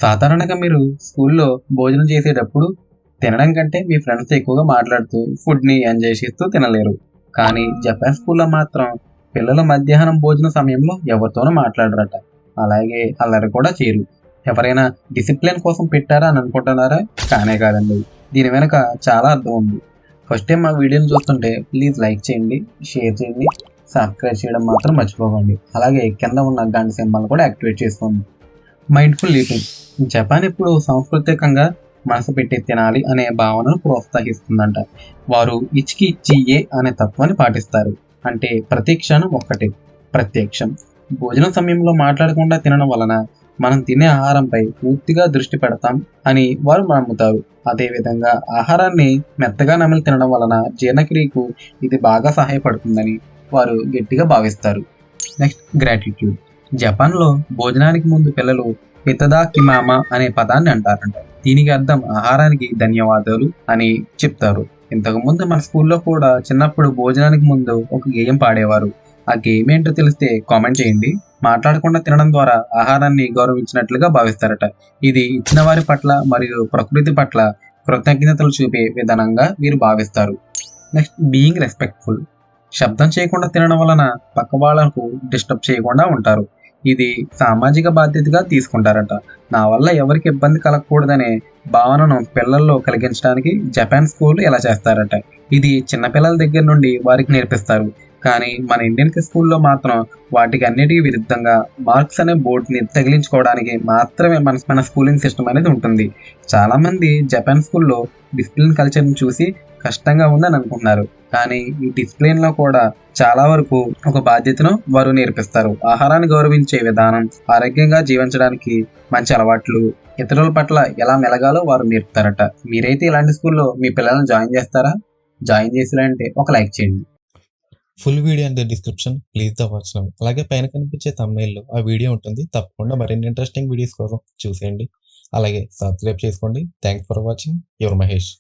సాధారణంగా మీరు స్కూల్లో భోజనం చేసేటప్పుడు తినడం కంటే మీ ఫ్రెండ్స్‌తో ఎక్కువగా మాట్లాడుతూ ఫుడ్‌ని ఎంజాయ్ చేస్తూ తినలేరు. కానీ జపాన్ స్కూల్‌లో మాత్రం పిల్లలు మధ్యాహ్నం భోజన సమయంలో ఎవరితోనూ మాట్లాడరట. అలాగే అల్లరి కూడా చేయరు. ఎవరైనా డిసిప్లిన్ కోసం పెట్టారా అని అనుకుంటున్నారా? కానే కాదండి. దీని వెనక చాలా అర్థం ఉంది. ఫస్ట్ టైం మా వీడియోని చూస్తుంటే ప్లీజ్ లైక్ చేయండి, షేర్ చేయండి, సబ్స్క్రైబ్ చేయడం మాత్రం మర్చిపోకండి. అలాగే కింద ఉన్న గంట సింబల్ కూడా యాక్టివేట్ చేసుకోండి. మైండ్‌ఫుల్ ఈటింగ్ జపాన్ ఇప్పుడు సాంస్కృతికంగా మనసు పెట్టి తినాలి అనే భావనను ప్రోత్సహిస్తుందంట. వారు ఇచ్కి ఇచ్చియే అనే తత్వాన్ని పాటిస్తారు. అంటే ప్రతి క్షణం ఒక్కటే ప్రత్యక్షం. భోజనం సమయంలో మాట్లాడకుండా తినడం వలన మనం తినే ఆహారంపై పూర్తిగా దృష్టి పెడతాం అని వారు నమ్ముతారు. అదేవిధంగా ఆహారాన్ని మెత్తగా నమిలి తినడం వలన జీర్ణక్రియకు ఇది బాగా సహాయపడుతుందని వారు గట్టిగా భావిస్తారు. Next gratitude. జపాన్‌లో భోజనానికి ముందు పిల్లలు ఇతదాకిమామా అనే పదాన్ని అంటారంట. దీనికి అర్థం ఆహారానికి ధన్యవాదాలు అని చెప్తారు. ఇంతకుముందు మన స్కూల్లో కూడా చిన్నప్పుడు భోజనానికి ముందు ఒక గేయం పాడేవారు. ఆ గేయం ఏంటో తెలిస్తే కామెంట్ చేయండి. మాట్లాడకుండా తినడం ద్వారా ఆహారాన్ని గౌరవించినట్లుగా భావిస్తారట. ఇది ఇచ్చిన వారి పట్ల మరియు ప్రకృతి పట్ల కృతజ్ఞతలు చూపే విధానంగా వీరు భావిస్తారు. Next being respectful. శబ్దం చేయకుండా తినడం వలన పక్క వాళ్ళకు డిస్టర్బ్ చేయకుండా ఉంటారు. ఇది సామాజిక బాధ్యతగా తీసుకుంటారట. నా వల్ల ఎవరికి ఇబ్బంది కలగకూడదనే భావనను పిల్లల్లో కలిగించడానికి జపాన్ స్కూల్ ఇలా చేస్తారట. ఇది చిన్నపిల్లల దగ్గర నుండి వారికి నేర్పిస్తారు. కానీ మన ఇండియన్ స్కూల్లో మాత్రం వాటికి అన్నిటికీ విరుద్ధంగా మార్క్స్ అనే బోర్డుని తగిలించుకోవడానికి మాత్రమే మన స్కూలింగ్ సిస్టమ్ అనేది ఉంటుంది. చాలామంది జపాన్ స్కూల్లో డిసిప్లిన్ కల్చర్ని చూసి కష్టంగా ఉందని అనుకుంటున్నారు. కానీ ఈ డిసిప్లిన్‌లో కూడా చాలా వరకు ఒక బాధ్యతను వారు నేర్పిస్తారు. ఆహారాన్ని గౌరవించే విధానం, ఆరోగ్యంగా జీవించడానికి మంచి అలవాట్లు, ఇతరుల పట్ల ఎలా మెలగాలో వారు నేర్పుతారట. మీరైతే ఇలాంటి స్కూల్‌లో మీ పిల్లల్ని జాయిన్ చేస్తారా? జాయిన్ చేసేలాంటే ఒక లైక్ చేయండి. Full video and description please the watch now. అలాగే పైన కనిపించే థంబ్‌నెయిల్‌లో ఆ వీడియో ఉంటుంది. తప్పకుండా మరిన్ని ఇంట్రెస్టింగ్ వీడియోస్ కోసం చూసేయండి. అలాగే సబ్స్క్రైబ్ చేసుకోండి. Thanks for watching. Your Mahesh.